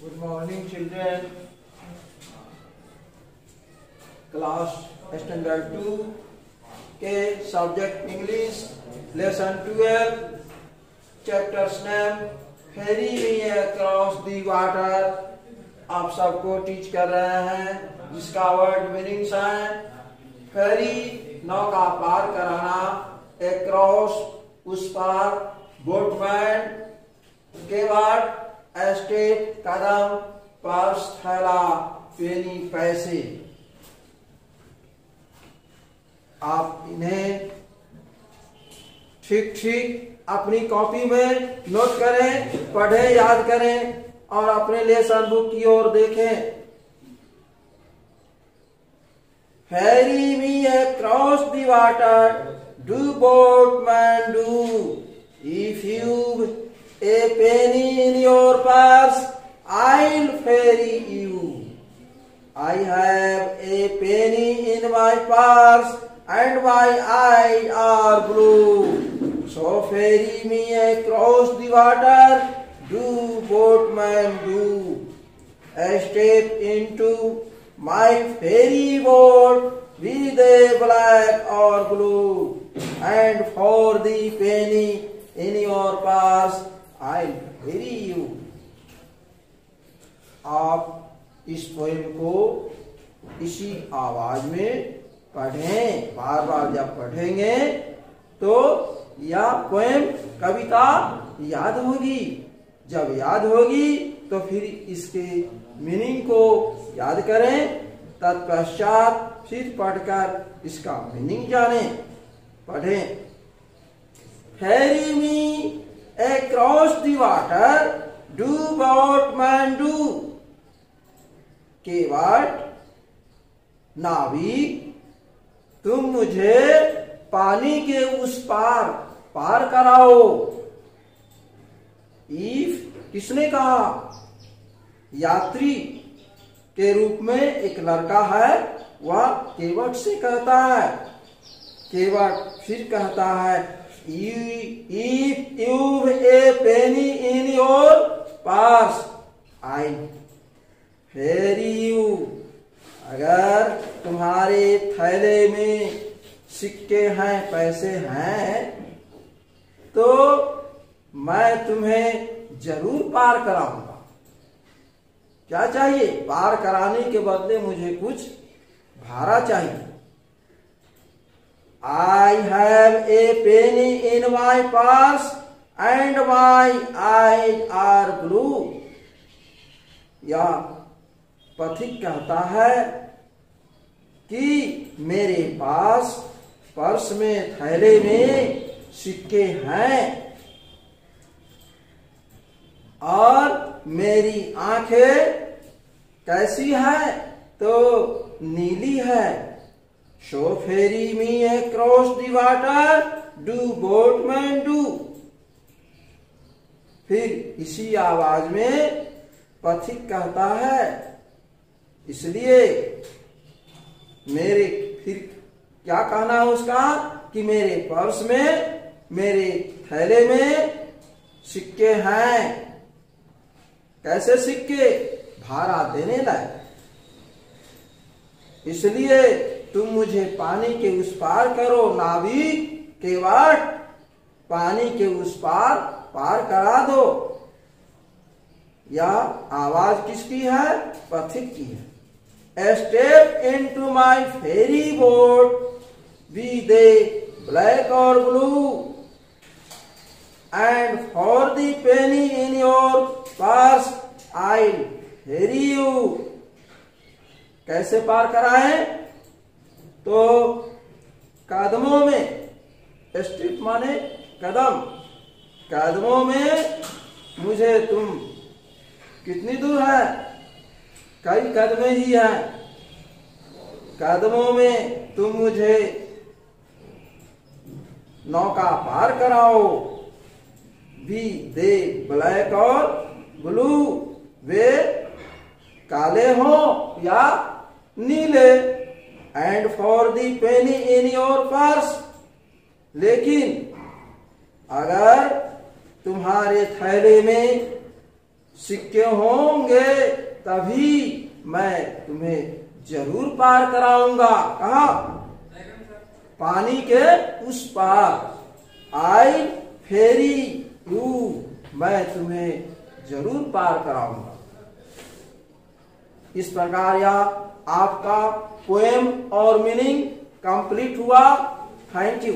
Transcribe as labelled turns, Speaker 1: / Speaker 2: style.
Speaker 1: Good morning, children. Class Standard 2 के subject English lesson 12 chapters name ferry me across the water आप सबको teach कर रहे हैं, जिसका वर्ड मीनिंग्स हैं फेरी नौका पार कराना, अक्रॉस उस पार, बोटमैन के बाद एस्टेट कदम, पर्स थैला, पेनी पैसे। आप इन्हें ठीक ठीक अपनी कॉपी में नोट करें, पढ़ें, याद करें और अपने लेसन बुक की ओर देखें। Ferry me across the water, do boatman do, if you a penny in your purse, I'll ferry you. I have a penny in my purse and my eyes are blue. So ferry me across the water, do boatman do. Step into my ferry boat with a black or blue, and for the penny in your purse I'll ferry you. आप इस poem को इसी आवाज में पढ़ें। बार बार जब पढ़ेंगे तो यह पोएम कविता याद होगी। जब याद होगी तो फिर इसके मीनिंग को याद करें, तत्पश्चात फिर पढ़कर इसका मीनिंग जानें। पढ़ें। फेरी मी across the water, do boatman do. केवट नाविक तुम मुझे पानी के उस पार पार कराओ। इफ किसने कहा? यात्री के रूप में एक लड़का है, वह केवट से कहता है। केवट फिर कहता है if you've a penny in your purse, I ferry you. अगर तुम्हारे थैले में सिक्के हैं, पैसे हैं, तो मैं तुम्हें जरूर पार कराऊंगा। क्या चाहिए? पार कराने के बदले मुझे कुछ भाड़ा चाहिए। I have a penny in my purse and my eyes are blue. या पथिक कहता है कि मेरे पास पर्स में, थैले में सिक्के हैं और मेरी आंखें कैसी है? तो नीली है। So ferry me across the water, do boatman do. फिर इसी आवाज में पथिक कहता है, इसलिए मेरे, फिर क्या कहना है उसका? कि मेरे पर्स में, मेरे थैले में सिक्के हैं। कैसे सिक्के? भाड़ा देने लायक। इसलिए तुम मुझे पानी के उस पार करो। नाविक, केवट, पानी के उस पार पार करा दो। यह आवाज किसकी है? पथिक की है। Step into my ferry boat with a black और blue and for the penny in your purse I ferry you. कैसे पार कराएं? तो कदमों में, स्टेप माने कदम, कदमों में मुझे तुम, कितनी दूर है? कई कदमें ही है। कदमों में तुम मुझे नौका पार कराओ। बी दे ब्लैक और ब्लू, वे काले हो या नीले। And for the Penney in your purse, लेकिन अगर तुम्हारे थैले में सिक्के होंगे तभी मैं तुम्हें जरूर पार कराऊंगा। कहा? पानी के उस पार। आई फेरी यू, मैं तुम्हें जरूर पार कराऊंगा। इस प्रकार यह आपका पोएम और मीनिंग कंप्लीट हुआ। Thank you.